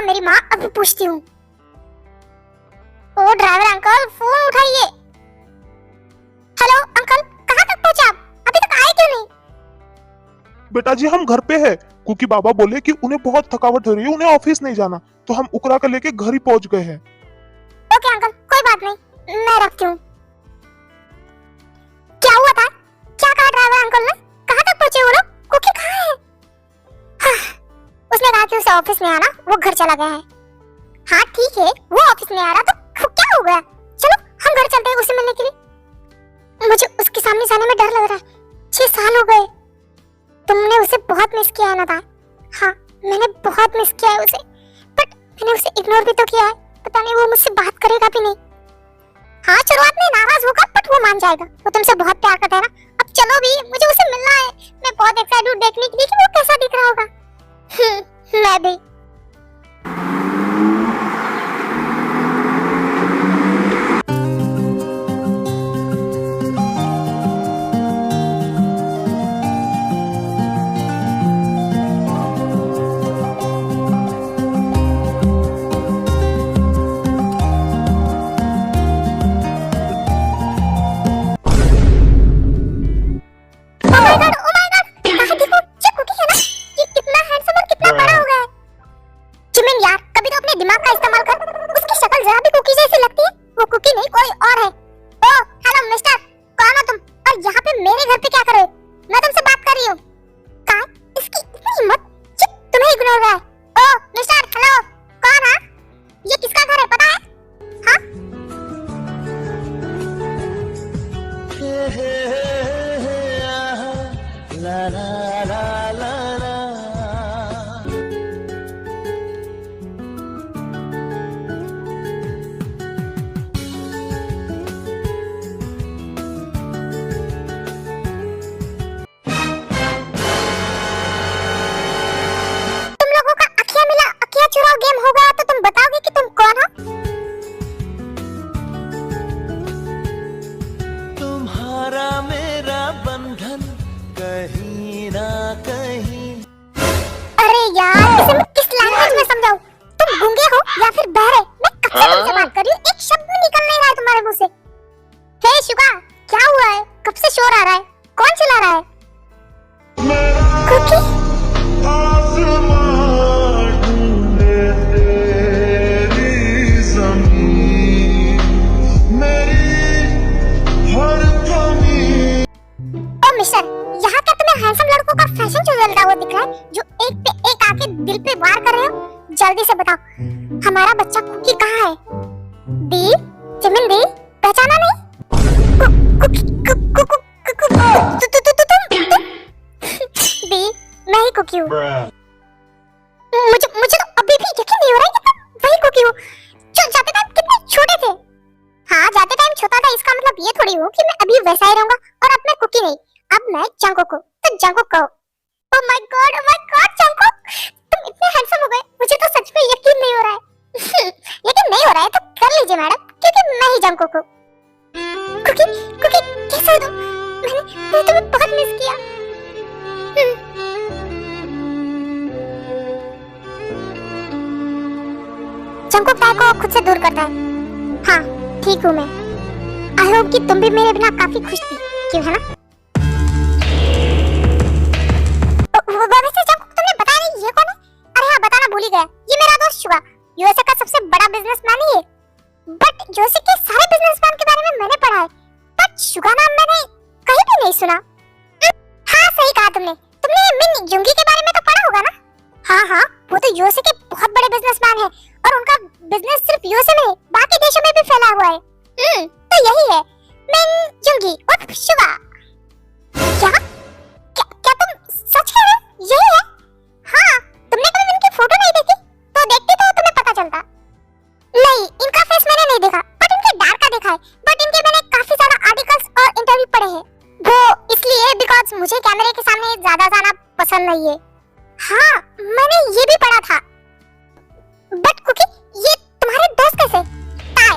मेरी माँ अभी पूछती हूँ। ओ ड्राइवर अंकल फोन उठाइए। हेलो अंकल, कहाँ तक पहुँचे आप? अभी तक आए क्यों नहीं? बेटा जी हम घर पे हैं, क्योंकि बाबा बोले कि उन्हें बहुत थकावट हो रही है, उन्हें ऑफिस नहीं जाना, तो हम उकरा कर लेके घर ही पहुँच गए हैं। ओके अंकल, कोई बात नहीं, मैं रखती हूँ। क्या हुआ था? क्या कहा ड्राइवर अंकल ने? कहाँ तक पहुँचे वो लोग? कुकी कहाँ है? उसने कहा कि उसे ऑफिस में आना, वो घर चला गया है। हाँ ठीक है, वो ऑफिस में आ रहा तो क्या हो गया? चलो हम घर चलते हैं उसे मिलने के लिए। मुझे उसके सामने जाने में डर लग रहा है। 6 साल हो गए। तुमने उसे बहुत मिस किया है ना था? हाँ मैंने बहुत मिस किया है उसे, बट मैंने उसे इग्नोर भी तो किया है। पता नहीं वो मुझसे बात करेगा भी नहीं। हाँ शुरुआत में नाराज होगा, बट वो मान जाएगा। वो तुमसे बहुत प्यार करता है ना। अब चलो भी, मुझे उसे मिलना है। मैं बहुत एक्साइटेड हूँ देखने के लिए कि वो कैसा दिख रहा होगा। मैं भी। जल्दी से बताओ, हमारा बच्चा कुकी कहाँ है? दी, जिमिन दी, पहचाना नहीं? दी, मैं ही कुकी हूँ। मुझे तो अभी भी यकीन नहीं हो रहा है कि तुम वही कुकी हो जो जाते टाइम कितने छोटे थे। हाँ जाते टाइम छोटा था, इसका मतलब ये थोड़ी हो कि मैं अभी वैसा ही रहूंगा। और अब मैं कुकी नहीं, अब मैं जंगकोक हूँ। तो जंगकोक कहो। ओह माय गॉड जंगकोक, तुम इतने हैंडसम हो गए, मुझे तो सच में यकीन नहीं हो रहा है। यकीन नहीं हो रहा है तो कर लीजिए मैडम, क्योंकि मैं ही जंगकोक हूँ। कुकी कैसे हो तुम? मैंने तुम्हें बहुत मिस किया। जंगकोक ताई को खुद से दूर करता है। हाँ ठीक हूँ मैं। आई होप कि तुम भी मेरे बिना काफी खुश थी, क्यों है ना? वैसे जंगकोक तुमने बताया नहीं ये कौन है? अरे हाँ बताना भूल ही गया, ये मेरा दोस्त शुगा, यूएसए का सबसे बड़ा बिजनेसमैन ही है। बट यूएसए के सारे बिजनेसमैन के बारे में मैंने पढ़ा है, बट शुगा नाम मैंने कहीं भी नहीं सुना। हाँ सही कहा तुमने मिन जुंगी के बारे में तो पढ़ा होगा ना? हाँ वो तो यूएसए के बहुत बड़े बिजनेसमैन है और उनका बिजनेस सिर्फ यूएसए में नहीं बाकी देशों में भी फैला हुआ है। तो यही है मिन जुंगी और शुगा। देखा है, बट इनके मैंने काफी ज्यादा आर्टिकल्स और इंटरव्यू पढ़े हैं। वो इसलिए बिकॉज मुझे कैमरे के सामने ज्यादा जाना पसंद नहीं है। हाँ, मैंने ये भी पढ़ा था। बट कुकी, ये तुम्हारे दोस्त कैसे? ताई,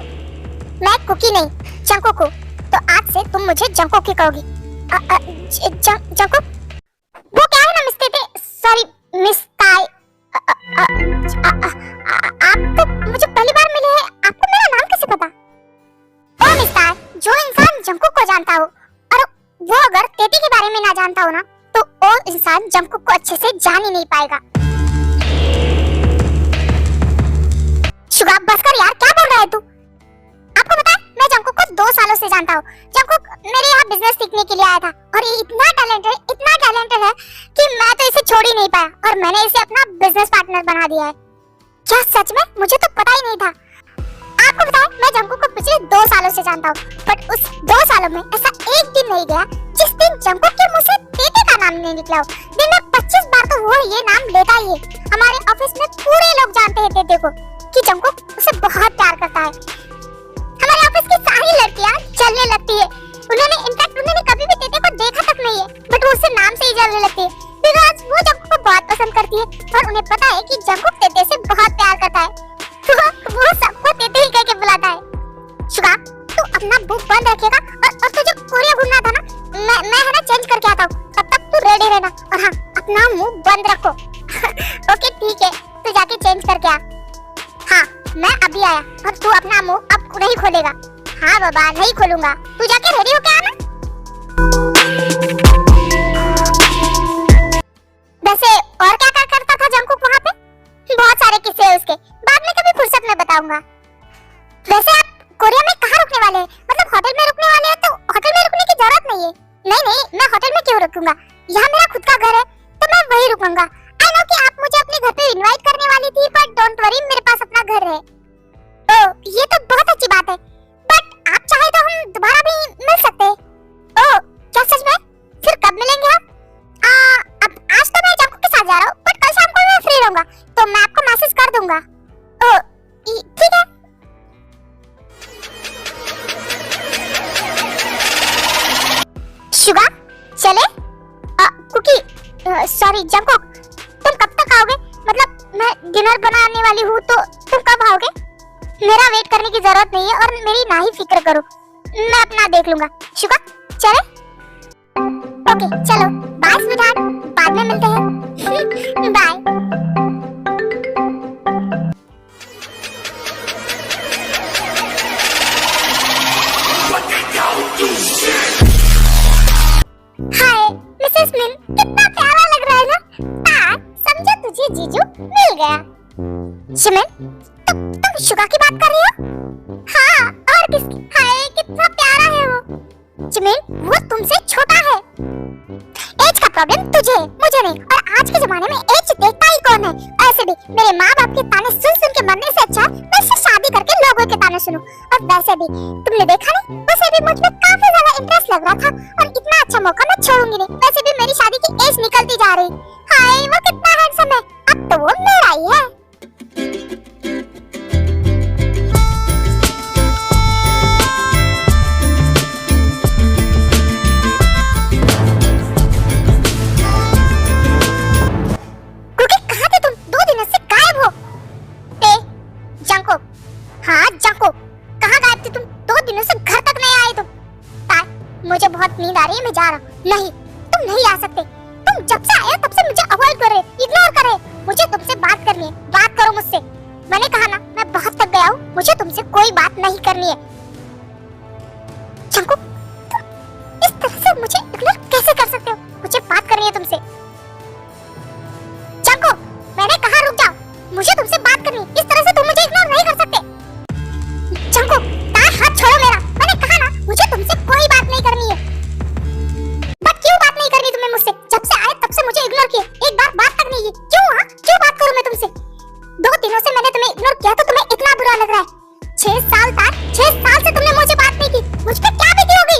मैं कुकी नहीं, जंगकोक हूँ, तो आज से तुम मुझे जंगकोक ही कहोगी। जंगकोक? वो क्या है ना मिस तेते, सॉरी मिस ताई। आप तो मुझे पहली बार मिले हैं, आपको मेरा नाम कैसे पता? ओ मिस ताई, जो इंसान जंगकोक को जानता हो और वो अगर तेते के बारे में ना जानता हो ना, तो वो इंसान जंगकोक को अच्छे से जान ही नहीं पाएगा। शुगा, बस कर यार, क्या बोल रहा है तू? आपको पता है, मैं जंगकोक को 2 सालों से जानता हूँ। जंगकोक मेरे यहाँ बिजनेस सीखने के लिए आया था और ये इतना टैलेंटेड है कि मैं तो इसे छोड़ ही नहीं पाया और मैंने इसे अपना बिजनेस पार्टनर बना दिया है। क्या सच में? मुझे तो पता ही नहीं था। आपको पता है, मैं जंगकोक को पिछले 2 सालों से जानता हूँ, बट उस 2 सालों में ऐसा एक दिन नहीं गया जिस दिन जंगकोक के मुंह से तेते का नाम नहीं निकला हो। दिन में 25 बार तो वो ये नाम लेता ही है। हमारे ऑफिस में पूरे लोग जानते हैं तेते को कि जंगकोक उसे बहुत प्यार करता है। हमारे ऑफिस की सारी लड़कियां जलने लगती है। उन्होंने कभी भी तेते को देखा तक नहीं है, बट वो उससे नाम से ही जलने लगती है बिकॉज़ वो जंगकोक को बहुत पसंद करती है और उन्हें पता है कि जंगकोक तेते से बहुत प्यार करता है। तो वो सबको तेते ही कह के बुलाता है। शुगा, तू अपना मुंह बंद रखेगा और तुझे कोरिया घूमना था ना, मैं है ना चेंज करके आता हूँ, तब तक तू रेडी रहना और हाँ, अपना मुंह बंद रखो। ओके ठीक है, तू जाके चेंज करके आ। हाँ, मैं अभी आया और तू अपना मुंह अब नहीं खोलेगा। हाँ बाबा, नहीं खोलूंगा, तू जाके रेडी होके आना। वैसे और क्या क्या करता था जंगकोक वहाँ पे? बहुत सारे किस्से हैं उसके, बाद में कभी फुर्सत में बताऊंगा। वैसे आप कोरिया में कहाँ रुकने वाले हैं? मतलब होटल में रुकने वाले हैं तो होटल में रुकने की जरूरत नहीं है। नहीं, मैं होटल में क्यों रुकूंगा? यहाँ मेरा खुद का घर है तो मैं वही रुकूंगा। आई नो कि आप मुझे अपने घर पे इनवाइट करने वाली थी, बट डोंट वरी, मेरे पास अपना घर है। ओह, ये तो बहुत अच्छी बात है, बट आप चाहे तो हम दोबारा भी मिल सकते हैं। ओह, क्या सच में? फिर कब मिलेंगे हम? अब आज तो मैं जंगकोक के साथ जा रहा हूँ, बट कल शाम को मैं फ्री रहूंगा तो मैं आपको मैसेज कर दूंगा। ओह, ठीक है। शुगा, चले? कुकी, सॉरी जंगकोक, तुम कब तक आओगे? मतलब मैं डिनर बनाने वाली हूँ तो तुम कब आओगे? मेरा वेट करने की जरूरत नहीं है और मेरी ना ही फिक्र करो, मैं अपना देख लूंगा। शुगा, चले? ओके चलो, बाय स्वीटहार्ट, बाद में मिलते हैं। बाय। हाय मिसेस मिन, कितना प्यारा लग रहा है ना? समझो तुझे जीजू मिल गया। शिमिन, तुम शुगा की बात कर रही हो? हाँ, और किसकी? हाय कितना प्यारा है वो। जिमिन, वो तुमसे छोटा है। एज का प्रॉब्लम तुझे है, मुझे नहीं। और आज के जमाने में एज देखता ही कौन है? ऐसे भी मेरे माँ बाप के ताने सुन के मरने से अच्छा मैं इससे शादी करके लोगों के ताने सुनूं। और वैसे भी तुमने देखा नहीं, वैसे भी मुझ में काफी ज्यादा इंटरेस्ट लग रहा था और इतना अच्छा मौका मैं छोड़ूंगी नहीं। वैसे भी मेरी शादी की एज निकलती जा रही। हाय वो कितना हैंडसम है, अब तो वो मेरा ही है। मुझे बहुत नींद आ रही है, मैं जा रहा हूँ। नहीं, तुम नहीं आ सकते। तुम जब से आए तब से मुझे अवॉइड कर रहे, इग्नोर कर रहे। मुझे तुमसे बात करनी है, बात करो मुझसे। मैंने कहा ना, मैं बहुत थक गया हूँ, मुझे तुमसे कोई बात नहीं करनी है। जंगकोक, तुम इस तरह से मुझे इग्नोर कैसे कर सकते हो? मुझे बात करनी है तुमसे। जंगकोक, मैंने कहा रुक जाओ, मुझे तुमसे बात करनी है। इस तरह से तुम मुझे इग्नोर नहीं कर सकते। जंगकोक, हाथ छोड़ो मेरा। मैंने कहा ना, मुझे तुमसे कोई बात नहीं करनी है। बट क्यों बात नहीं करनी तुम्हें मुझसे? जब से आए तब से मुझे इग्नोर किया, एक बार बात तक नहीं की। क्यों? हाँ, क्यों बात करूं मैं तुमसे? 2 दिनों से मैंने तुम्हें इग्नोर किया तो तुम्हें इतना बुरा लग रहा है। 6 साल से तुमने मुझे बात नहीं की। मुझ पे क्या बीती होगी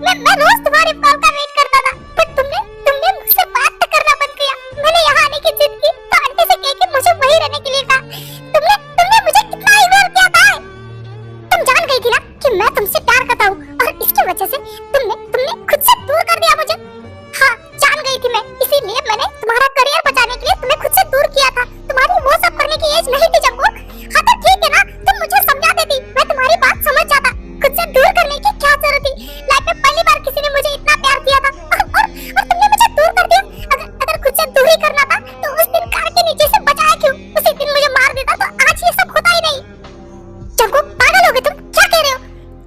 मैं रोज तुम्हारे कॉल का वेट करता था, पर तुमने मुझसे बात करना बंद किया। मैंने यहाँ आने की जिद की तो आंटी से कह के मुझे वहीं रहने के लिए कहा। तुमने मुझे कितना इग्नोर किया था। तुम जान गई थी ना कि मैं तुमसे प्यार करता हूँ, और इसकी वजह से तुमने खुद से दूर कर दिया मुझे। हाँ, जान गई थी मैं, इसीलिए मैंने तुम्हारा करियर बचाने के लिए तुम्हें खुद से दूर किया था। तुम्हारी वो सब करने की एज नहीं थी जंकुक। हाँ तो ठीक है ना, तुम मुझे समझा देती, मैं तुम्हारी बात समझ जाता। खुद से दूर करने की क्या जरूरत थी? लाइफ में पहली बार किसी ने मुझे इतना प्यार किया था, और तुमने मुझे दूर कर दिया। अगर खुद से दूर ही करना था तो उस दिन कार के नीचे से बचाया क्यों? उसी दिन मुझे मार देता तो आज ये सब होता ही नहीं। जंकुक, पागल हो गए तुम, क्या कह रहे हो?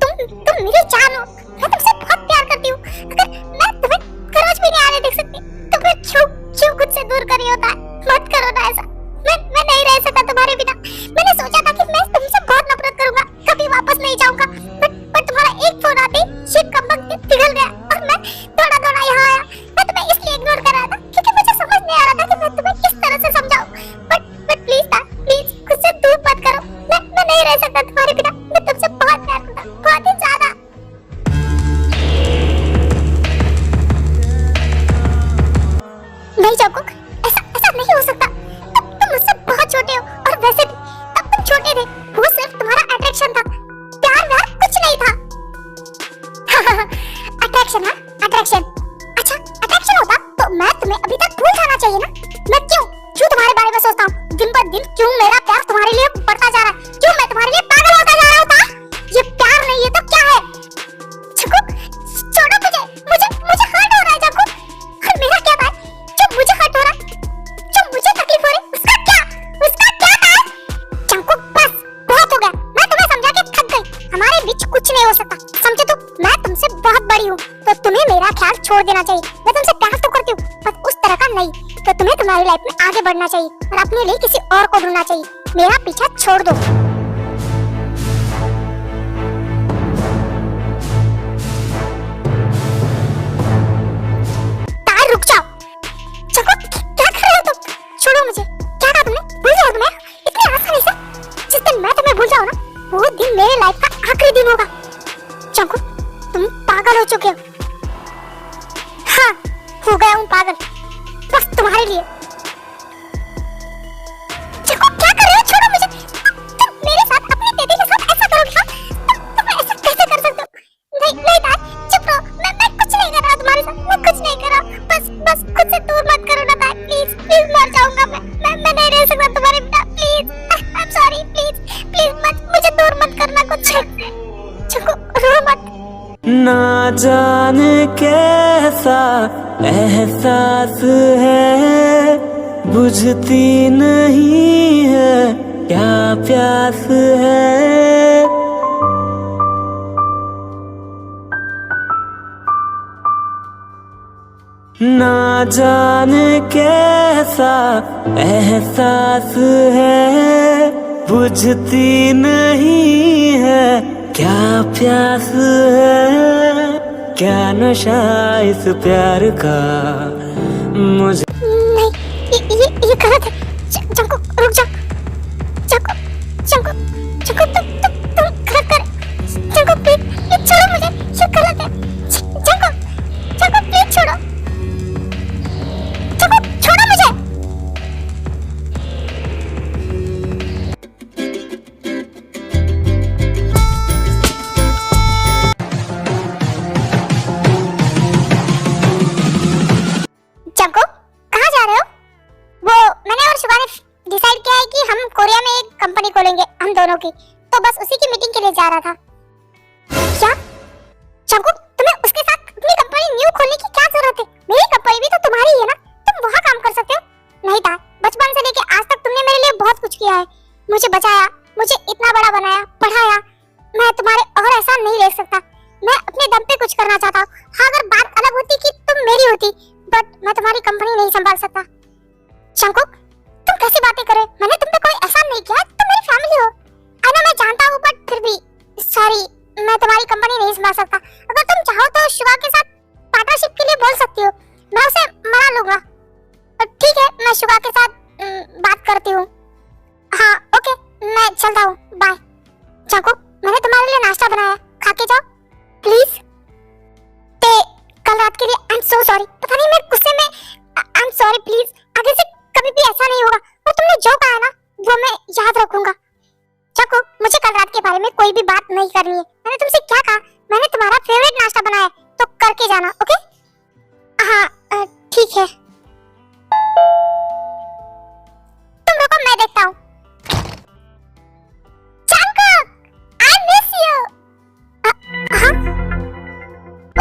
तुम मेरी जान हो, मैं तुमसे बहुत प्यार करती हूँ। अगर मैं तुम्हें रोज भी नहीं आने देख सकती तो फिर क्यों खुद से दूर करी होता है? मत करो ना ऐसा, मैं नहीं रह सकता तुम्हारे बिना। मैंने सोचा था कि मैं तुमसे बहुत नफरत करूंगा, कभी वापस नहीं जाऊंगा, पर तुम्हारा एक फोन आते शिप का वक्त पिघल गया और मैं दौड़ा यहाँ आया। मैं तुम्हें इसलिए इग्नोर कर रहा था क्योंकि मुझे समझ नहीं आ रहा था कि मैं तुम्हें किस तरह से समझाऊं। बट प्लीज खुद से दूर मत करो। मैं नहीं रह सकता तुम्हारे बिना। मैं तुमसे बहुत प्यार करता हूं, बहुत ही ज्यादा। नहीं जंकुक, ऐसा नहीं हो सकता। तुम मुझसे बहुत छोटे हो, और वैसे भी तब तुम छोटे थे। वो सिर्फ तुम्हारा अट्रैक्शन था, प्यार व्यार कुछ नहीं था। अट्रैक्शन है, अट्रैक्शन। अच्छा, अट्रैक्शन होता तो मैं तुम्हें अभी तक भूल जाना चाहिए ना। मैं क्यों तुम्हारे बारे में सोचता हूँ दिन ब दिन? क्यों मेरा प्यार तुम्हारे लिए बढ़ता जा रहा है? क्यों मैं तुम्हारे लिए पागल होता जा रहा हूँ? ये प्यार नहीं है तो क्या है? जंकुक, छोड़ो मुझे हर्ट हो रहा है जंकुक। और मेरा क्या था जो मुझे हर्ट हो रहा है, जो मुझे तकलीफ हो रही, उसका क्या था? जंकुक, बस बहुत हो गया। मैं तुम्हें समझा के थक गई। हमारे बीच कुछ नहीं हो सकता, समझे तुम? मैं तुमसे बहुत बड़ी हूँ तो तुम्हें मेरा ख्याल छोड़ देना चाहिए। मैं तुमसे प्यार तो करती हूँ, पर उस तरह का नहीं। तो तुम्हें तुम्हारी लाइफ में आगे बढ़ना चाहिए और अपने लिए किसी और को ढूंढना चाहिए। मेरा पीछा छोड़ दो। तार, रुक जाओ। जंकुक, क्या कर रहे हो तुम? छोड़ो मुझे। क्या कहा तुमने? भूल जाओ तुम्हें इतनी आसानी से? जिस दिन मैं तुम्हें भूल जाऊँ ना, वो दिन मेरे लाइफ का आखिरी दिन होगा। जंकुक, तुम पागल हो चुके हो। हाँ, हो गया हूँ पागल, बस तुम्हारे लिए। जंकुक, क्या कर रहे हो? छोड़ो मुझे। तुम मेरे साथ, अपनी दीदी के साथ ऐसा करोगे? हाँ, तुम ऐसा कैसे कर सकते हो? नहीं तार, चुप रहो। मैं कुछ नहीं कर रहा तुम्हारे साथ, मैं कुछ नहीं कर रहा। बस खुद से दूर मत करो ना तार, प्लीज मर जाऊंगा मैं नहीं रह सकता तुम्हारे बिना। Please, I am sorry, please मत, मुझे दूर मत करना कुछ। जंकुक, रो मत। ना जाने कैसा एहसास है, बुझती नहीं है क्या प्यास है। ना जाने कैसा एहसास है, बुझती नहीं है क्या प्यास है। क्या नशा इस प्यार का मुझे। नहीं, ये गलत है। जंकुक, रुक जा। जंकुक, तुम गलत कर। जंकुक, प्लीज छोड़ो मुझे, ये गलत है। जंकुक, प्लीज छोड़ो। जंकुक, छोड़ो मुझे। जंकुक, कहाँ जा रहे हो? वो मैंने और शिवा ने डिसाइड किया है कि हम कोरिया में एक कंपनी खोलेंगे हम दोनों की, तो बस उसी की मीटिंग के लिए जा रहा था। क्या जंकुक, तुम्हें उसके साथ अपनी कंपनी न्यू खोलने की क्या जरूरत है? मेरी कंपनी भी तो तुम्हारी ही है ना, तुम वहाँ काम कर सकते हो। नहीं था, बचपन से लेके आज तक तुमने मेरे लिए बहुत कुछ किया है। मुझे बचाया, मुझे इतना बड़ा बनाया, पढ़ाया। मैं तुम्हारे और ऐसा नहीं रह सकता। मैं अपने दम पे कुछ करना चाहता हूँ। हाँ, अगर बात अलग होती कि तुम मेरी होती, बट मैं तुम्हारी कंपनी नहीं संभाल सकता। जंकुक, तुम कैसी बातें कर रहे हो? मैंने तुम पे कोई एहसान नहीं किया, तुम मेरी फैमिली हो। आई मैं जानता हूँ, बट फिर भी सॉरी, मैं तुम्हारी कंपनी नहीं संभाल सकता। अगर तुम चाहो तो शिवा के साथ पार्टनरशिप के लिए बोल सकती हो, मैं उसे मना लूंगा। ठीक है, मैं शिवा के साथ बात करती हूँ। हाँ ओके, मैं चलता हूँ, बाय। जंकुक, मैंने तुम्हारे लिए नाश्ता बनाया, खा के जाओ प्लीज। So sorry. पता नहीं मैं गुस्से में आई एम सॉरी प्लीज। आगे से कभी भी ऐसा नहीं होगा और तुमने जो कहा ना वो मैं याद रखूंगा। चको मुझे कल रात के बारे में कोई भी बात नहीं करनी है। मैंने तुमसे क्या कहा? मैंने तुम्हारा फेवरेट नाश्ता बनाया तो करके जाना, ओके? हाँ ठीक है। तुम रुको मैं देखता हूँ। I miss you.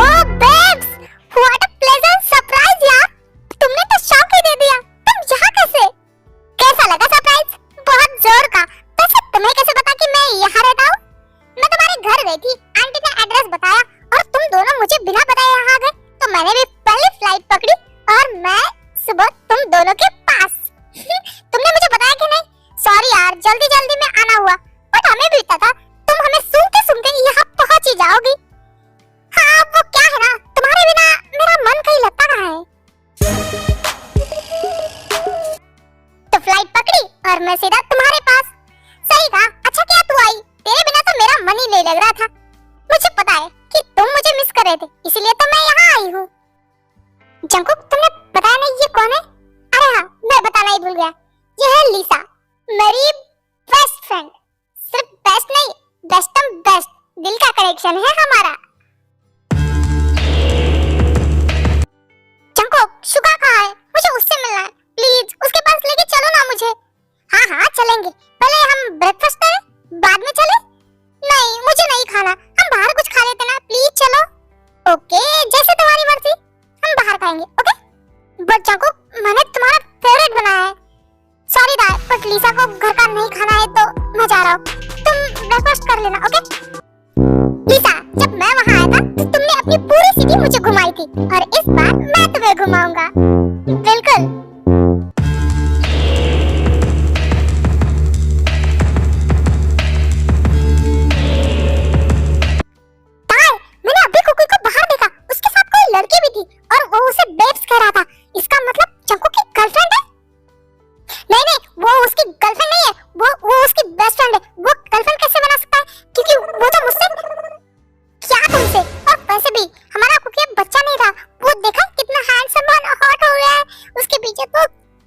Oh babes, what a pleasant surprise यार। तुमने तो शॉक ही दे दिया। तुम यहाँ कैसे? कैसा लगा सरप्राइज? बहुत जोर का। वैसे तुम्हें कैसे पता कि मैं यहाँ रहता हूँ? मैं तुम्हारे घर गई थी, आंटी ने एड्रेस बताया और तुम दोनों मुझे बिना बताए यहाँ आ गए। तो मैंने भी पहली फ्लाइट पकड़ी और मैं सुबह तुम दोनों के पास। तुमने मुझे बताया कि नहीं? सॉरी यार, जल्दी जल्दी में आना हुआ, बट हमें भी पता था तुम हमें सुनते यहाँ पहुंच ही जाओगी। हाँ वो क्या है ना, तुम्हारे बिना मेरा मन कहीं लगता कहाँ है। तो फ्लाइट पकड़ी और मैं सीधा तुम्हारे पास। सही कहा, अच्छा किया तू आई। तेरे बिना तो मेरा मन ही नहीं लग रहा था। मुझे पता है कि तुम मुझे मिस कर रहे थे, इसलिए तो मैं यहाँ आई हूँ। जंकुक तुमने बताया नहीं ये कौन है? अरे हाँ मैं बताना ही भूल गया, ये है लीसा, मेरी बेस्ट फ्रेंड। सिर्फ बेस्ट नहीं, बेस्टम बेस्ट, दिल का कनेक्शन है हमारा। जंकुक शुगा कहाँ है? मुझे उससे मिलना है, प्लीज उसके पास लेके चलो ना मुझे। हाँ हाँ चलेंगे, पहले हम ब्रेकफास्ट करें बाद में चले? नहीं मुझे नहीं खाना, हम बाहर कुछ खा लेते ना, प्लीज चलो। ओके जैसे तुम्हारी मर्जी, हम बाहर खाएंगे, ओके? बट जंकुक मैंने तुम्हारा फेवरेट बनाया है। सॉरी दा, बट लीसा को घर का नहीं खाना है तो मैं जा रहा हूँ, तुम ब्रेकफास्ट कर लेना, ओके? लीसा जब मैं वहाँ आया था तो तुमने अपनी पूरी सिटी मुझे घुमाई थी और इस बार मैं तुम्हें घुमाऊंगा। बिल्कुल। मैंने अभी कुकी को बाहर देखा, उसके साथ कोई लड़की भी थी और वो उसे बेब्स कह रहा था। इसका मतलब जंकुक की गर्लफ्रेंड है? नहीं नहीं, वो उसकी गर्लफ्रेंड नहीं है, वो उसकी बेस्ट फ्रेंड है। वो गर्लफ्रेंड कैसे बना सकता है? क्योंकि वो तो मुझसे क्या तुमसे। और वैसे भी हमारा कुकी बच्चा नहीं था, वो देखा कितना हैंडसम और हॉट हो गया है। उसके पीछे तो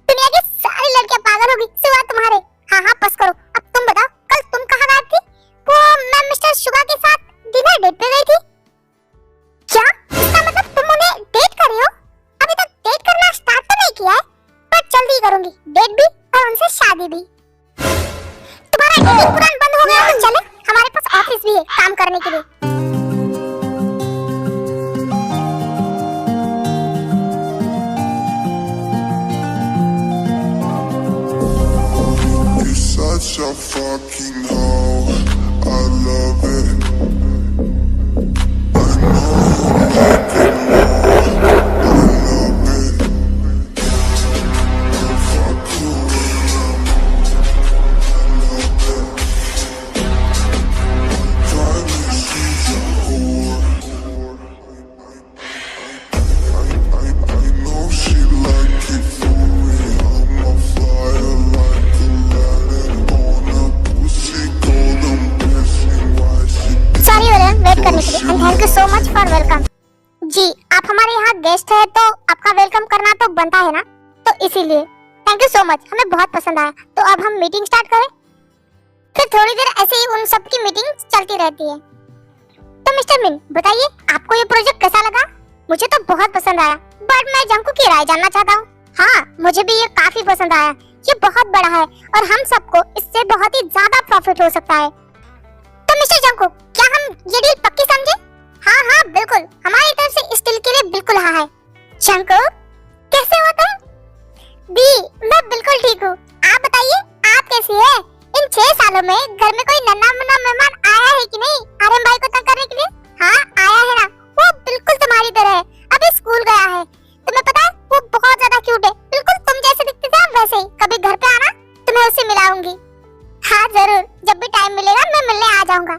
दुनिया की सारी लड़कियां पागल होगी सिवा तुम्हारे। हाँ हाँ बस करो, अब तुम बताओ कल तुम कहाँ गायब थी? वो मैं मिस्टर शुगा के साथ डिनर डेट पे गई थी। क्या? इसका मतलब तुम उन्हें डेट कर रही हो? अभी तक डेट करना स्टार्ट तो नहीं किया है, पर जल्दी करूंगी, डेट भी और उनसे शादी भी। तुम्हारा डेटिंग पुरान बंद हो गया तो चले, हमारे पास ऑफिस भी है काम करने के लिए। Such a fucking hoe, I love it. I know you like it more, I love it. I'll fuck you around, I love it. Finally she's a whore. I know she like it for me, I'm a fire like a light on a pussy golden blessing. Why she sorry wait करने के लिए and thank you so much for welcome. जी आप हमारे यहाँ guest है तो आपका वेलकम करना तो बनता है ना, तो इसीलिए थैंक यू सो मच, हमें बहुत पसंद आया। तो अब हम मीटिंग स्टार्ट करें? फिर थोड़ी देर ऐसे ही उन सब की मीटिंग चलती रहती है। तो मिस्टर मिन बताइए आपको ये प्रोजेक्ट कैसा लगा? मुझे तो बहुत पसंद आया, बट मैं जंकुक की राय जानना चाहता हूँ। हाँ मुझे भी ये काफी पसंद आया, ये बहुत बड़ा है और हम सबको इससे बहुत ही ज्यादा प्रॉफिट हो सकता है। तो मिस्टर जंकुक क्या हम ये डील पक्की समझे? हाँ हाँ बिल्कुल, हमारी तरफ से इस डील के लिए बिल्कुल हाँ है। जंकुक कैसे हो तुम? दी मैं बिल्कुल ठीक हूँ, आप बताइए आप कैसी है? इन 6 सालों में घर में कोई नन्हा मुन्ना मेहमान आया है कि नहीं आर्यन भाई को तंग करने के लिए? हाँ आया है ना, वो बिल्कुल तुम्हारी तरह है, अभी स्कूल गया है। तुम्हें पता है वो बहुत ज्यादा क्यूट है, बिल्कुल तुम जैसे दिखते थे वैसे ही। कभी घर पे आना, तुम्हें उससे मिलाऊंगी। हाँ जरूर, जब भी टाइम मिलेगा मैं मिलने आ जाऊंगा।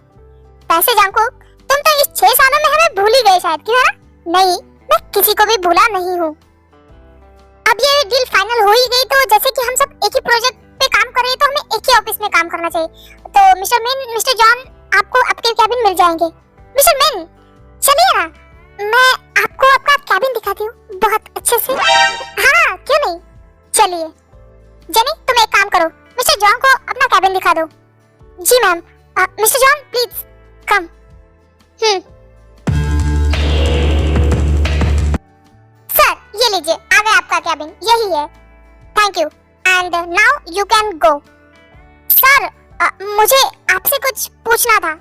वैसे जंकुक तुम तो इस 6 सालों में हमें भूल ही गए शायद, क्यों है? नहीं मैं किसी को भी भूला नहीं हूँ। अब ये डील फाइनल हो ही गई तो जैसे कि हम सब एक ही प्रोजेक्ट पे काम कर रहे हैं तो हमें एक ही ऑफिस में काम करना चाहिए। तो मिस्टर मिन, मिस्टर जॉन आपको आपके कैबिन मिल जाएंगे। मिस्टर मिन चलिए ना, मैं आपको आपका कैबिन दिखाती हूँ। दो। जी ma'am. Mister John please come. Sir ये लीजिए, आ गया आपका कैबिन, यही है। Thank you and now you can go. Sir मुझे आपसे कुछ पूछना था।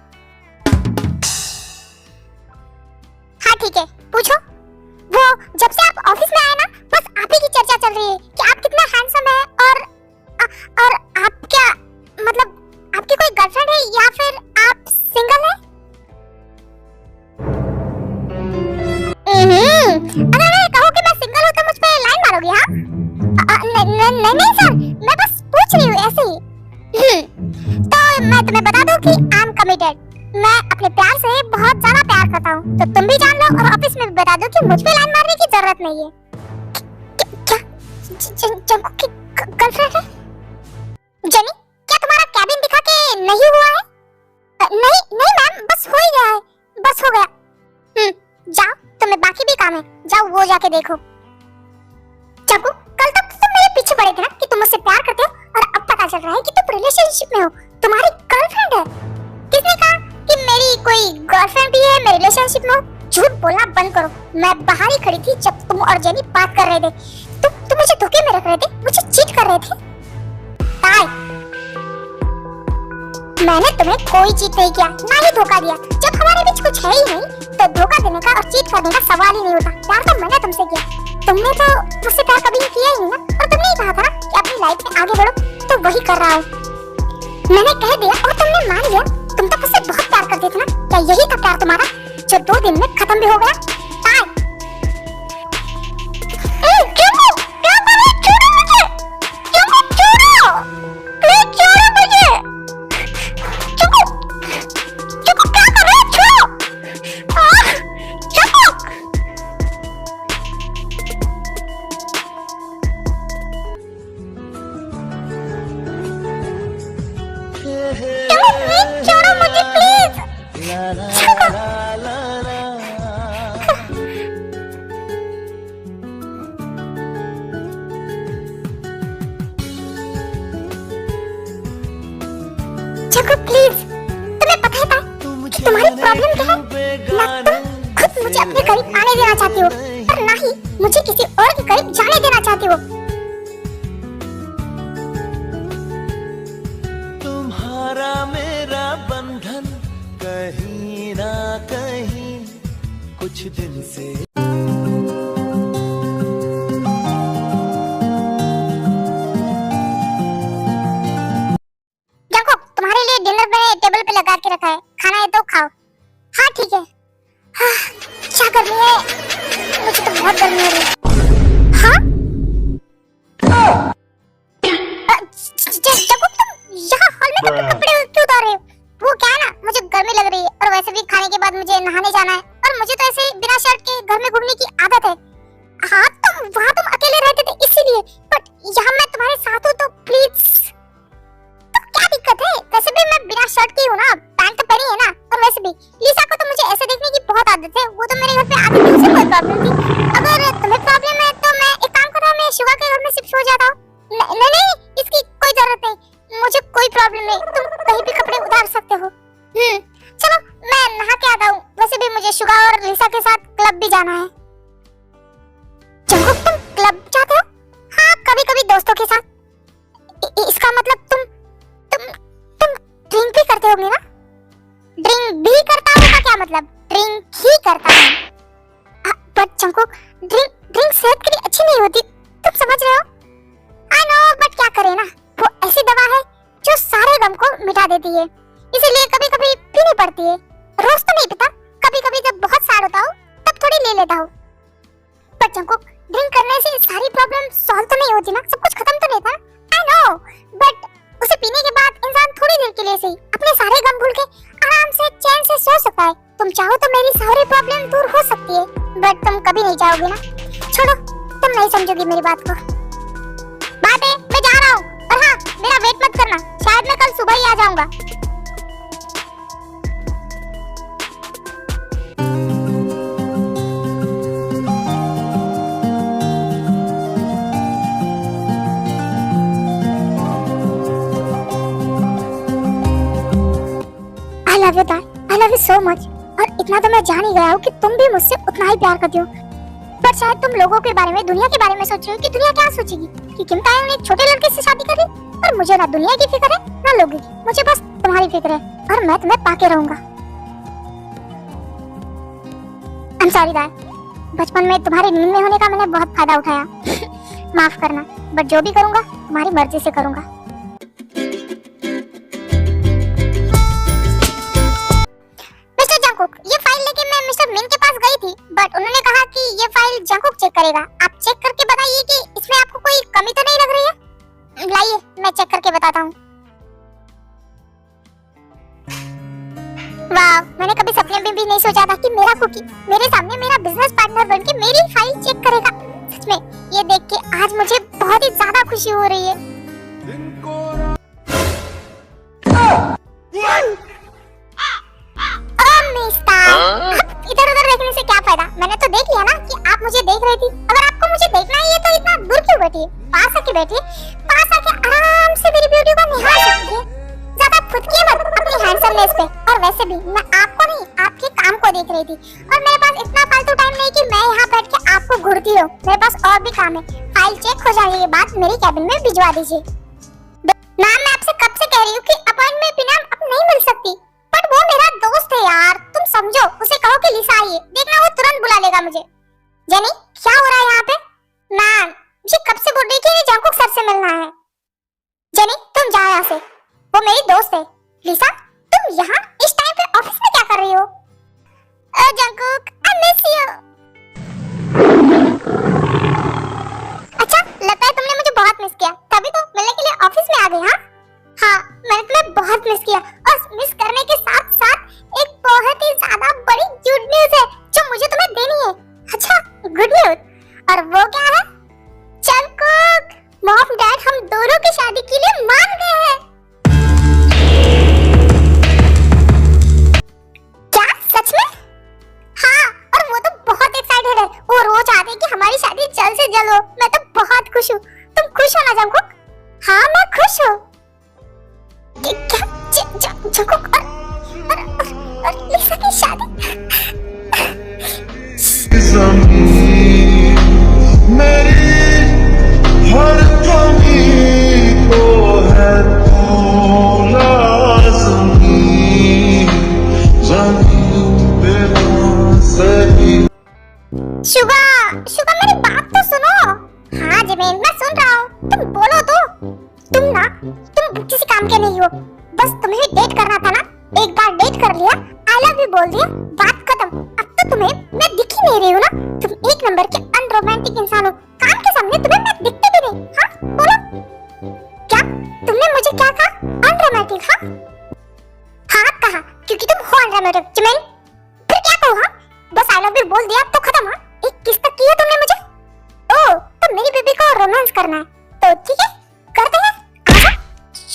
हाँ ठीक है, पूछो। वो जब से आप ऑफिस में आए ना, बस आप ही की चर्चा चल रही है कि आप कितना हैंडसम है और आप क्या मतलब आपकी कोई गर्लफ्रेंड है या फिर आप सिंगल है? अगर मैं कहूँ कि मैं सिंगल हूँ तो मुझ पे लाइन मारोगी? हाँ नहीं सर, मैं बस पूछ रही हूँ ऐसे ही। तो मैं तुम्हें बता दूं कि आई एम कमिटेड। मैं अपने प्यार से बहुत ज्यादा प्यार करता हूँ, तो तुम भी जान लो और ऑफिस में भी बता दो कि मुझ पे लाइन मारने की जरूरत नहीं है। क्या जंकू की गर्लफ्रेंड है? जेनी क्या तुम्हारा कैबिन दिखा के नहीं हुआ है? नहीं मैम, बस हो ही गया है, बस हो गया। जाओ, तुम्हें बाकी भी काम है, जाओ वो जाके देखो। जंकू कल तक तुम मेरे पीछे पड़े थे ना कि तुम मुझसे प्यार करते हो, और अब पता चल रहा है कि तुम रिलेशनशिप में हो, तुम्हारी गर्लफ्रेंड है। किसने कहा कि मेरी कोई गर्लफ्रेंड भी है, मैं रिलेशनशिप में हूँ? झूठ बोलना बंद करो। मैं बाहर ही खड़ी थी जब तुम और जेनी बात कर रहे थे। तुम मुझे धोखे में रख रहे थे, मुझे चीट कर रहे थे। ताई, मैंने तुम्हें कोई चीट नहीं किया, ना ही धोखा दिया। जब हमारे बीच कुछ है ही नहीं, तो धोखा देने का और चीट करने का सवाल ही नहीं होता। प्यार तो मैंने तुमसे किया, तुमने तो मुझसे प्यार कभी नहीं किया ही नहीं ना। और तुमने ही कहा था ना कि अपनी लाइफ में आगे बढ़ो, तो वही कर रहा हूँ। मैंने कह दिया और तुमने मान लिया। तुम तो मुझसे बहुत प्यार करते थे ना, क्या यही था प्यार तुम्हारा जो 2 दिन में खत्म भी हो गया? ताई, प्लीज, तुम्हें पता है कि तुम्हारी प्रॉब्लम क्या है? ना तुम खुद मुझे अपने करीब आने देना चाहती हो, और ना ही मुझे किसी और के करीब जाने देना चाहती हो। तुम्हारा मेरा बंधन कहीं ना कहीं कुछ दिन से डिनर मैंने टेबल पे लगा के रखा है, खाना है तो खाओ। हाँ ठीक है। हाँ, क्या गर्मी है, मुझे तो बहुत गर्मी हो रही है। हाँ? जब तुम यहाँ हॉल में कपड़े क्यों उतार रहे हो? वो क्या है ना, मुझे गर्मी लग रही है और वैसे भी खाने के बाद मुझे नहाने जाना है, और मुझे तो ऐसे बिना शर्ट के घर में घूमने की आदत है। हाँ वहाँ तुम अकेले रहते थे इसीलिए, बट यहाँ मैं तुम्हारे साथ हूँ तो प्लीज। क्या दिक्कत है? वैसे भी मैं बिना शर्ट की हूँ ना, पैंट तो पहनी है ना। और वैसे भी लिसा को तो मुझे ऐसे देखने की बहुत आदत है, वो तो मेरे घर पे आती थी, उसे कोई प्रॉब्लम थी। अगर तुम्हें प्रॉब्लम है तो मैं एक काम करता हूँ, मैं शिवा के घर में शिफ्ट हो जाता हूँ। नहीं, इसकी कोई जरूरत नहीं, मुझे कोई प्रॉब्लम नहीं, तुम कहीं भी कपड़े उतार सकते हो। चलो मैं नहा के आता हूँ। वैसे भी मुझे शिवा और लिसा के साथ क्लब भी जाना है। चलो तुम क्लब जाते हो? हाँ कभी कभी दोस्तों के साथ। इसका मतलब तुम ड्रिंक भी करते होगे ना? ड्रिंक भी करता हूँ का क्या मतलब? ड्रिंक ही करता हूँ। बट चंकू, ड्रिंक सेहत के लिए अच्छी नहीं होती, तुम समझ रहे हो? आई नो, बट क्या करें ना, वो ऐसी दवा है जो सारे गम को मिटा देती है, इसीलिए कभी कभी पीनी पड़ती है। रोज तो नहीं पीता, कभी कभी जब बहुत सैड होता हूँ तब थोड़ी ले लेता हूँ। बट चंकू, ड्रिंक करने से सारी प्रॉब्लम सॉल्व तो नहीं होती ना, सब कुछ खत्म तो नहीं था। आई नो, बट उसे पीने के बाद इंसान थोड़ी देर के लिए सही अपने सारे गम भूल के आराम से चैन से सो सकता है। तुम चाहो तो मेरी सारी प्रॉब्लम दूर हो सकती है, बट तुम कभी नहीं चाहोगे ना। छोड़ो, तुम नहीं समझोगी मेरी बात को। बाय बाय, मैं जा रहा हूँ। और हाँ, मेरा वेट मत करना, शायद मैं कल सुबह ही आ जाऊंगा। Love you so much. और इतना तो मैं जान ही गया हूँ कि तुम भी मुझसे उतना ही प्यार करती हो। पर शायद तुम लोगों के बारे में, दुनिया के बारे में सोच रही हो कि दुनिया क्या सोचेगी कि किम तायंग ने एक छोटे लड़के से शादी कर ली। और मुझे ना दुनिया की फिक्र है ना लोगों की, मुझे बस तुम्हारी फिक्र है और मैं तुम्हें पाके रहूंगा। आई एम सॉरी दैट बचपन में तुम्हारी नींद में होने का मैंने बहुत फायदा उठाया। माफ करना, बट जो भी करूंगा तुम्हारी मर्जी से करूंगा। मिस्टर जंगकुक, ये फाइल लेके मैं मिस्टर मिन के पास गई थी, बट उन्होंने कहा कि ये फाइल जंगकुक चेक करेगा। आप चेक करके बताइए कि इसमें आपको कोई कमी तो नहीं लग रही है। लाइए मैं चेक करके बताता हूँ। वाह, मैंने कभी सपने में भी नहीं सोचा था कि मेरा कुकी मेरे सामने मेरा बिजनेस पार्टनर बनके मेरी फाइल चेक करेगा। सच में ये देख के आज मुझे बहुत ही ज्यादा खुशी हो रही है। इधर उधर देखने से क्या फायदा, मैंने तो देख लिया ना कि आप मुझे देख रही थी। अगर आपको मुझे देखना ही है तो इतना दूर क्यों बैठी, पास आके बैठी, पास आके आराम से मेरी ब्यूटी को निहार सकती है। ज्यादा फुदकिए मत अपनी हैंडसमनेस पे। और वैसे भी मैं आपको नहीं, आपके काम को देख रही थी और मेरे पास इतना फालतू टाइम नहीं कि मैं यहाँ बैठ के आपको घूरती हूँ। मेरे पास और भी काम है। फाइल चेक हो जाने के बाद मेरी कैबिन में भिजवा दीजिए। मैम, मैं आपसे कब से कह रही हूँ कि अपॉइंटमेंट बिना अब नहीं मिल सकती, बट वो मेरा दोस्त है यार, तुम समझो। उसे कहो कि लिसा आइए, देखना वो तुरंत बुला लेगा मुझे। जेनी, क्या हो रहा है यहाँ पे? मैम, मुझे कब से बोल रही कि जंगकुक सर से मिलना है। जेनी, तुम जाओ यहाँ से, वो मेरी दोस्त है। लिसा, तुम यहाँ इस टाइम पे ऑफिस में क्या कर रही हो? Jungkook, I miss you. अच्छा, लगता है तुमने मुझे बहुत मिस किया, तभी तो मिलने के लिए ऑफिस में आ गई। हाँ, मैंने तुम्हें बहुत मिस किया और मिस करने के साथ साथ एक बहुत ही ज्यादा बड़ी गुड न्यूज़ है जो मुझे तुम्हें देनी है। अच्छा, गुड न्यूज़? और वो क्या है? जंगकुक, मॉम डैड हम दोनों की शादी के लिए मान गए हैं। क्या सच में? हाँ, और वो तो बहुत एक्साइटेड है। वो रोज आते हैं कि हमारी शादी जल्द से जल्द हो। मैं तो बहुत खुश हूँ। तुम खुश हो ना जंगकुक? हाँ, मैं खुश हूँ। क्या जंगकुक और लिसा की शादी? मेरी हर कमी को है तू लाज़मी, ज़मीन पे ना सही। शुगा, मेरी बात तो सुनो। हाँ जिमिन, मैं सुन रहा हूँ, तुम बोलो तो। तुम किसी काम के नहीं हो, बस तुम्हें भी डेट करना था ना। एक बार डेट कर लिया, आई लव यू बोल दिया, बात खत्म। अब तो तुम्हें मैं दिख ही नहीं रही हूँ ना। तुम एक नंबर के अनरोमांटिक इंसान हो। काम के सामने तुम्हें मैं दिखती भी नहीं। हाँ बोलो, क्या तुमने मुझे क्या कहा? अनरोमांटिक? हाँ कहा, क्योंकि तुम हो अनरोमांटिक। जिमिन, फिर क्या कहूँ? हाँ, बस आई लव यू बोल दिया तो खत्म। हाँ, एक किस तक की है तुमने मुझे? ओह, तो मेरी बेबी को रोमांस करना है तो ठीक है, करते हैं।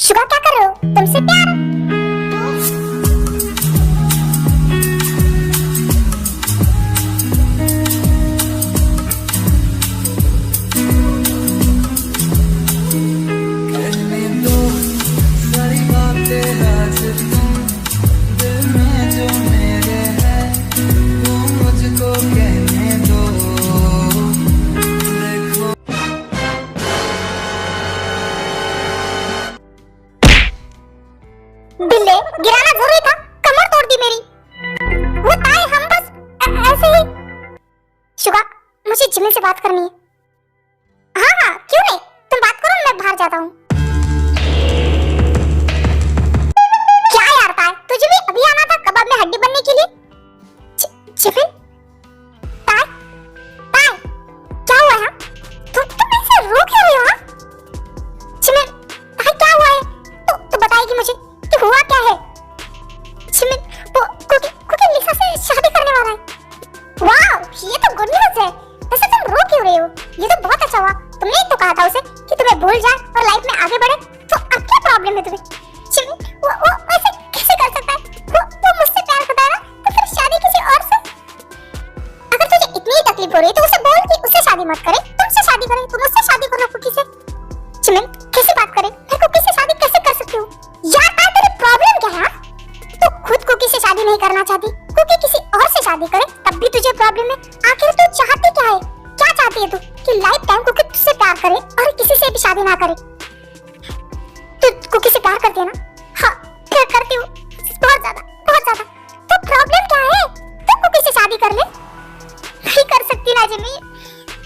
शुगा, क्या कर रहे हो? तुमसे प्यार है। कहने दो सारी बातें आज तुम, दिल में जो मेरे है वो मुझको कहने दो। देखो बिल्ले गिराना जरूरी था, कमर तोड़ दी मेरी। वो ताए हम बस ऐसे ही। शुगा, मुझे जिमिन से बात करनी है। हाँ, क्यों नहीं, तुम बात करो, मैं बाहर जाता हूँ। क्या यार ताए, तुझे भी अभी आना था कबाब में हड्डी बनने के लिए? जिमिन, ताए, क्या हुआ है? तुम ऐसे रो क्यों रही हो? जिमिन, ताए क्या हुआ है? तो बताएगी मुझे कि हुआ क्या है? जिमिन, वो कुकी लिसा से शादी करने वाला है। वाह, ये तो गुड न्यूज़ है। वैसे तुम रो क्यों रहे हो? ये तो बहुत अच्छा हुआ। तुमने ही तो कहा था उसे कि तुम्हें भूल जाए और लाइफ में आगे बढ़े, तो अब क्या प्रॉब्लम है तुम्हें? जिमिन, वो ऐसे कैसे कर सकता है? वो मुझसे प्यार करता है ना, तो फिर शादी किसी और से? अगर तुझे इतनी ही तकलीफ हो रही है तो उसे बोल कि उससे शादी मत करे, तुमसे शादी करे। तुम उससे शादी करो कुकी से। जिमिन, कैसी बात करे? मैं कुकी से शादी कैसे कर सकती हूँ? यार तेरी प्रॉब्लम क्या है? तो खुद कुकी से शादी नहीं करना शादी ना करे। तू कुकी से प्यार करती है ना? हाँ, प्यार करती हूँ, बहुत ज्यादा, बहुत ज्यादा। तो प्रॉब्लम क्या है? तू कुकी से शादी कर ले। नहीं कर सकती ना जिमी,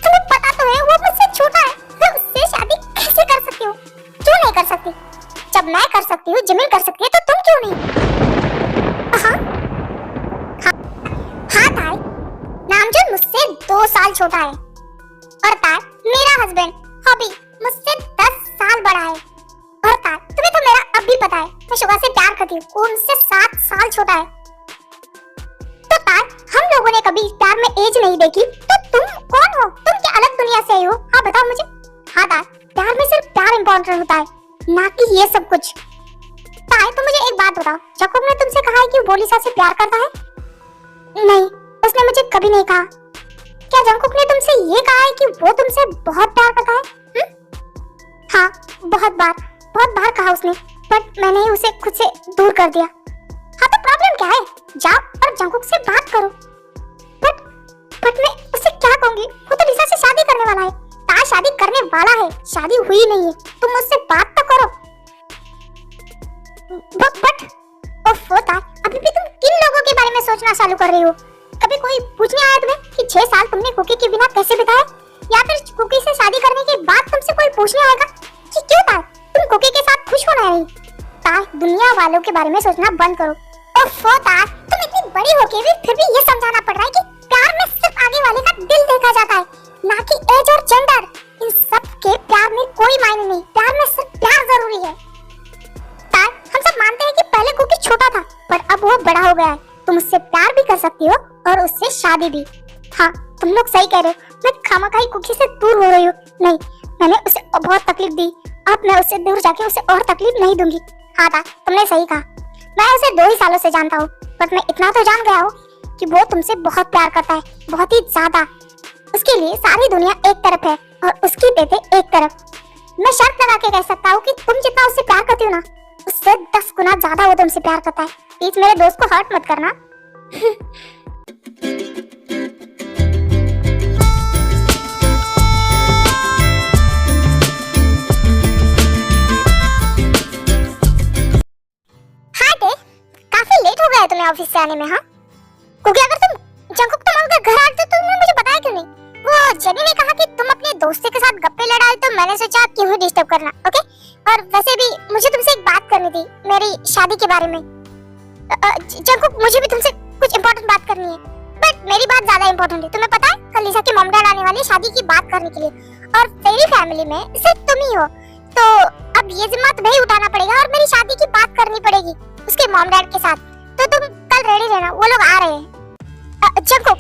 तुम्हें पता तो है वो मुझसे छोटा है, मैं उससे शादी कैसे कर सकती हूँ? क्यों नहीं कर सकती? जब मैं कर सकती हूँ, जिमी कर सकती है, तो तुम क्यों नहीं? हाँ हाँ हाँ ताई, नामजोन मुझसे 2 साल छोटा है और ताई मेरा हस्बैंड हॉबी मुझसे 10 साल बड़ा है। और ताई तुम्हें तो मेरा अब भी पता है, मैं शुभा से प्यार करती हूँ, वो मुझसे 7 साल छोटा है। तो ताई हम लोगों ने कभी प्यार में एज नहीं देखी, तो तुम कौन हो? तुम क्या अलग दुनिया से आई हो? हाँ बताओ मुझे। हाँ ताई, प्यार में सिर्फ प्यार इम्पोर्टेंट होता है, ना कि ये सब कुछ। ताई तो मुझे एक बात बताओ, जैकब ने तुमसे कहा है कि वो बोलिसा से प्यार करता है? नहीं, उसने मुझे कभी नहीं कहा। क्या जंकुक ने तुमसे ये कहा है कि वो तुमसे बहुत प्यार करता है? हाँ, बहुत बार कहा उसने, बट मैंने ही उसे खुद से दूर कर दिया। हाँ तो प्रॉब्लम क्या है? जाओ और जंकुक से बात करो। बट मैं उसे क्या कहूंगी? वो तो लिसा से शादी करने वाला है। ता शादी करने वाला है, शादी हुई नहीं है, तुम मुझसे बात तो करो। बट ओफो ता, अभी भी तुम किन लोगों के बारे में सोचना चालू कर रही हो? कभी कोई पूछने आया तुम्हें कि 6 साल तुमने कुकी के बिना कैसे बिताए? या फिर कुकी से शादी करने के बाद तुमसे कोई पूछने आएगा कि क्यों ता तुम कुकी के साथ खुश होना नहीं? ता दुनिया वालों के बारे में सोचना बंद करो। ओफो ता, तुम इतनी बड़ी होके भी फिर भी ये समझाना पड़ रहा है कि प्यार में सिर्फ आगे वाले का दिल देखा जाता है, ना कि एज और जेंडर। इन सब के प्यार में कोई मायने नहीं, प्यार में सिर्फ प्यार जरूरी है। ता हम सब मानते हैं कि पहले कुकी छोटा था, पर अब वो बड़ा हो गया है। तुम उससे प्यार भी कर सकती हो और उससे शादी भी। हाँ, तुम लोग सही कह रहे हो, मैं खामखाई कुकी से दूर हो रही हूँ। नहीं, मैंने उसे बहुत तकलीफ दी, अब मैं उससे दूर जाके उसे और तकलीफ नहीं दूंगी। हाँ ता, तुमने सही कहा, मैं उसे 2 ही सालों से जानता हूँ, बट मैं इतना तो जान गया हूँ कि वो तुमसे बहुत प्यार करता है, बहुत ही ज्यादा। उसके लिए सारी दुनिया एक तरफ है और उसकी बेटे एक तरफ। मैं शर्त लगा के कह सकता हूँ कि तुम जितना उससे प्यार करती हो ना, उससे 10 गुना ज्यादा वो तुमसे प्यार करता है। प्लीज मेरे दोस्त को हर्ट मत करना। काफी लेट हो गया है तुम्हें ऑफिस से आने में। हाँ, क्योंकि अगर तुम जंकुक तो मांगकर घर आते तो तुमने मुझे बताया क्यों नहीं? वो जेनी ने कहा कि तुम अपने दोस्त के साथ गप्पे लड़ाए, तो मैंने सोचा क्यों ही डिस्टर्ब करना। ओके, और वैसे भी मुझे तुमसे एक बात करनी थी, मेरी शादी के बारे में। जंकुक, मुझे भी तुमसे कुछ इंपॉर्टेंट बात करनी है, बट मेरी बात ज्यादा इंपॉर्टेंट है। तुम्हें पता है कल लिसा के मॉम डैड आने वाले शादी की बात करने के लिए, और मेरी फैमिली में सिर्फ तुम ही हो, तो अब ये जिम्मा तुम्हें उठाना पड़ेगा और मेरी शादी की बात करनी पड़ेगी उसके मॉम डैड के साथ। तो तुम कल रेडी रहना, वो लोग आ रहे हैं। जंकुक,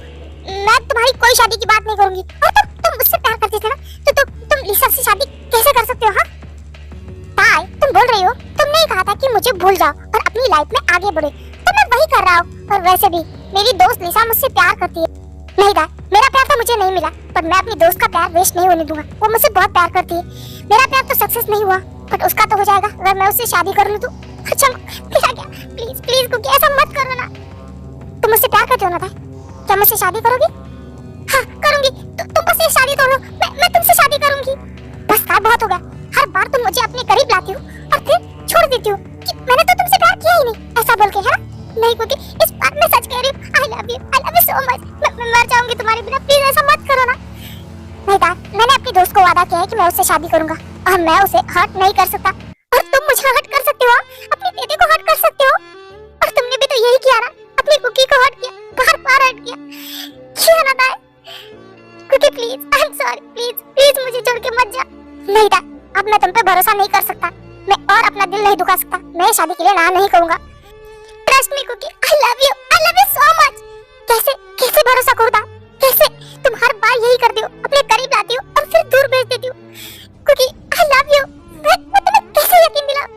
मैं तुम्हारी कोई शादी की बात नहीं करूंगी, और तुम मुझसे प्यार करती थी ना, तो तुम लिसा से शादी कैसे कर सकते हो? हाँ ताई, तुम बोल रही हो, तुमने ही कहा था कि मुझे भूल जाओ और अपनी लाइफ में आगे बढ़ो, तो मैं वही कर रहा हूँ। और वैसे भी मेरी दोस्त लिसा मुझसे प्यार करती है। नहीं ताई, मेरा प्यार तो मुझे नहीं मिला, पर मैं अपनी दोस्त का प्यार वेस्ट नहीं होने दूंगा। वो मुझसे बहुत प्यार करती है, मेरा प्यार तो सक्सेस नहीं हुआ, बट उसका तो हो जाएगा अगर मैं उससे शादी कर लूं तो। अच्छा फिर आ गया, प्लीज प्लीज कुकी ऐसा मत करो ना। तुम मुझसे प्यार करते हो ना ताई? क्या मुझसे शादी करोगी? हाँ करूंगी, तुम बस ये शादी तोड़ो, मैं तुमसे शादी करूंगी। बस ताई, बहुत हो गया, हर बार तुम मुझे अपने करीब लाती हो और फिर छोड़ देती हो कि मैंने तो तुमसे प्यार किया ही नहीं, ऐसा बोल के, है ना? नहीं कुकी, इस बार मैं सच कह रही हूँ, आई लव यू सो मच। मैं मर जाऊंगी तुम्हारे बिना, प्लीज ऐसा मत करो ना। नहीं ताई, मैंने अपनी दोस्त को वादा किया है कि मैं उससे शादी करूंगा और मैं उसे हर्ट नहीं कर सकता, और तुम मुझे हर्ट कर सकते हो, अपनी दीदी को हर्ट कर सकते हो, और तुमने भी तो यही किया ना, अपनी कुकी को हर्ट किया, बार हर्ट किया ना ताई? Cookie please, I am sorry, please मुझे छोड़ के मत जा। नहीं ताई, अब मैं तुम पे भरोसा नहीं कर सकता, मैं और अपना दिल नहीं दुखा सकता, मैं शादी के लिए ना नहीं कहूंगा। Trust me Cookie, I love you so much. कैसे भरोसा करूं? कैसे? तुम हर बार यही करती हो, अपने करीब लाती हो और फिर दूर भेज देती हो। कुकी आई लव यू, मैं तुम्हें कैसे यकीन दिलाऊं?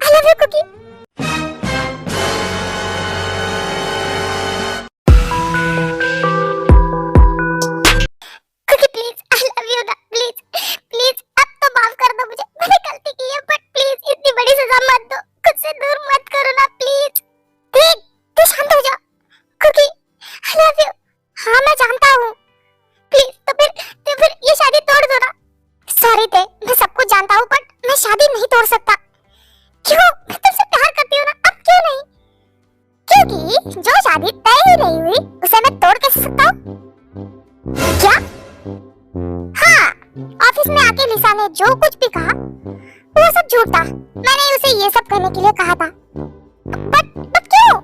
I love you cookie. Cookie please, I love you ना, प्लीज अब तो माफ कर दो मुझे, मैंने गलती की है, बट प्लीज इतनी बड़ी सजा मत दो, खुद से दूर मत करो ना प्लीज। ठीक, शांत हो जाओ। Cookie I love you. हाँ मैं जानता हूँ, प्लीज तुम के लिसा ने जो कुछ भी कहा वो सब झूठ था। मैंने उसे ये सब करने के लिए कहा था। बट क्यों?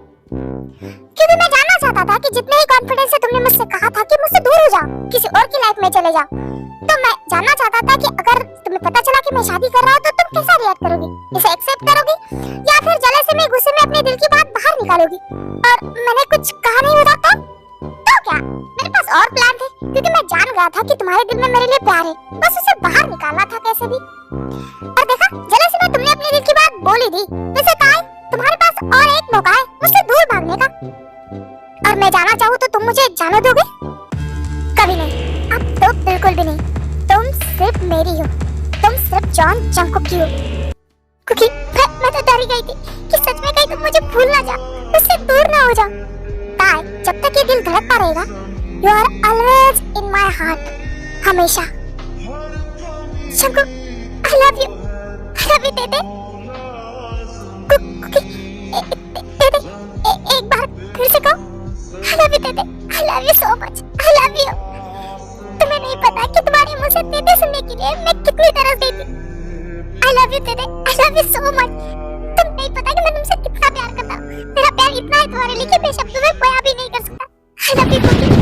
क्योंकि मैं जानना चाहता था कि जितने ही कॉन्फिडेंस से तुमने मुझसे कहा था कि मुझसे दूर हो जाओ, किसी और की लाइफ में चले जाओ, तो मैं जानना चाहता था कि अगर तुम्हें पता चला कि मैं शादी कर रहा हूँ तो तुम कैसा रिएक्ट करोगी? इसे एक्सेप्ट करोगी या फिर जलसे में गुस्से में अपने दिल की बात बाहर निकालोगी? और मैंने कुछ कहा नहीं होता तो क्या? मेरे पास और प्लान थे, क्योंकि मैं जान गया था कि तुम्हारे दिल में मेरे लिए प्यार है, बस उसे बाहर निकालना था कैसे भी। और देखा, जलसे में तुमने अपने दिल की बात बोल ही दी, वैसे ताई तुम्हारे पास और एक मौका है मुझसे दूर भागने का। और मैं जाना चाहूँ तो तुम मुझे जाने दोगे? कभी नहीं, अब तो बिल्कुल भी नहीं। तुम सिर्फ मेरी हो, तुम सिर्फ जॉन जंगकुक की हो। क्योंकि मैं तो डर गई थी कि सच में कहीं तुम मुझे भूल ना जाओ, मुझसे दूर ना हो जाओ। ताई, जब तक ये दिल धड़कता रहेगा, you are always in my heart, हमेशा। जंगकुक, I love you तेते। तेते, एक बार फिर से कहो, I love you तेते, I love you so much, I love you। तुम्हें नहीं पता कि तुम्हारे मुंह से तेते सुनने के लिए मैं कितनी तरस गई थी। I love you तेते, I love you so much। तुम नहीं पता कि मैं तुमसे कितना प्यार करता हूँ। मेरा प्यार इतना है तुम्हारे लिए कि मैं शब्दों में बयां भी नहीं कर सकता। I love you Cookie.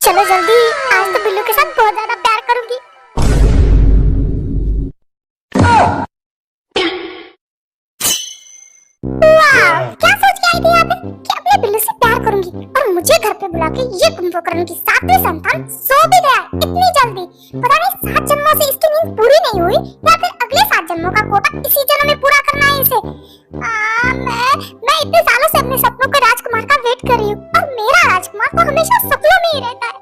चलो जल्दी, आज तो बिल्लू के साथ बहुत ज्यादा प्यार करूंगी। वाह, क्या सोच के आई थी यहाँ पे कि अपने बिल्लू से प्यार करूंगी और मुझे घर पे बुला के ये कुंभकर्ण की 7वीं संतान सो भी गया इतनी जल्दी। पता नहीं 7 जन्मों से इसकी नींद पूरी नहीं हुई या फिर अगले 7 जन्मों का कोटा इसी जन्म में पूरा करना है इसे। मैं इतने सालों से अपने सपनों के राजकुमार का वेट कर रही हूँ और मेरा राजकुमार तो हमेशा सपनों में ही रहता है।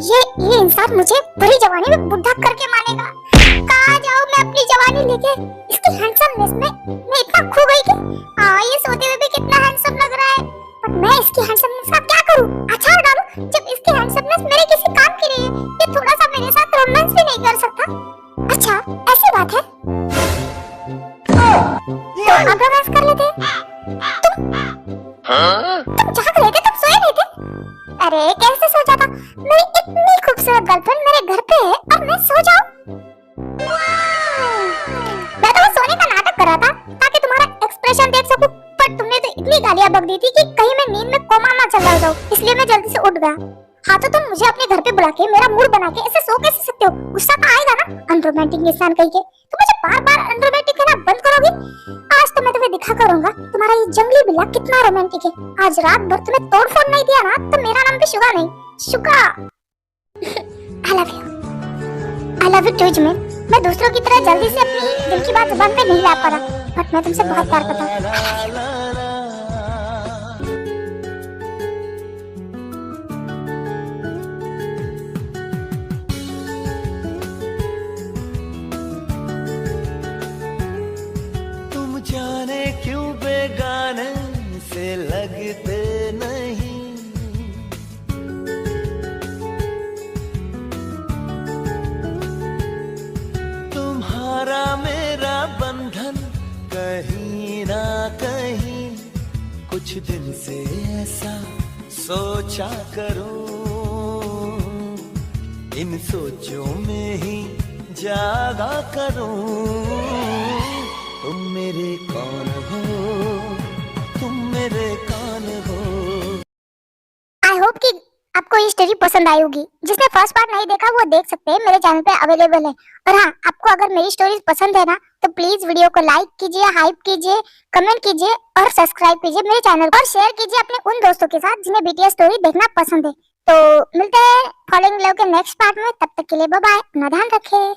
ये इंसान मुझे बड़ी जवानी में बुढ़ा करके मानेगा। कहाँ जाऊँ मैं अपनी जवानी लेके? इसकी हैंडसमनेस में मैं इतना खो गई कि ये सोते हुए भी कितना हैंडसम लग रहा है, पर मैं इसकी हैंडसमनेस का क्या करूँ? अच्छा ऐसी बात है, तो अब रोमांस कर लेते। तुम जाग रहे थे, तुम सोए नहीं थे? अरे कैसे सो जाता, मेरी इतनी खूबसूरत गर्लफ्रेंड मेरे घर पे है और मैं सो जाऊं? मैं तो सोने का नाटक कर रहा था ताकि तुम्हारा एक्सप्रेशन देख सकूं, पर तुमने तो इतनी गालियां बक दी थी कि कहीं मैं नींद में कोमा ना चला जाऊं, इसलिए मैं जल्दी से उठ गया। हाँ तो तुम मुझे अपने घर पे बुला के मेरा मूड बना के ऐसे सो कैसे सकते हो? गुस्सा तो आएगा ना, अनरोमांटिक इंसान कहीं के। तुम मुझे बार-बार अनरोमांटिक कहना बंद करोगी? आज तो मैं तुम्हें दिखा करूंगा तुम्हारा ये जंगली बिल्ला कितना रोमांटिक है। आज रात भर तुम्हें तोड़फोड़ नहीं दिया ना तो मेरा नाम भी शुगा नहीं, Suga. I love you, I love you too जमीन। मैं दूसरों की तरह जल्दी से अपनी दिल की बात जुबान पे नहीं ला पा रहा, बट मैं तुमसे बहुत प्यार करता हूँ। तुम जाने क्यों बेगाने से लगते नहीं, तुम्हारा मेरा बंधन कहीं ना कहीं कुछ दिन से ऐसा सोचा करूं, इन सोचों में ही जागा करूं। तुम मेरे कौन हो, तुम मेरे कौन हो। आई होप कि आपको ये स्टोरी पसंद आई होगी। जिसने फर्स्ट पार्ट नहीं देखा वो देख सकते हैं, मेरे चैनल पे अवेलेबल है। और हाँ, आपको अगर मेरी स्टोरीज पसंद है ना तो प्लीज वीडियो को लाइक कीजिए, हाइप कीजिए, कमेंट कीजिए और सब्सक्राइब कीजिए मेरे चैनल को, और शेयर कीजिए अपने उन दोस्तों के साथ जिन्हें बीटीएस स्टोरी देखना पसंद है। तो मिलते हैं फॉलोइंग लव के नेक्स्ट पार्ट में, तब तक के लिए बाय बाय, अपना ध्यान रखें।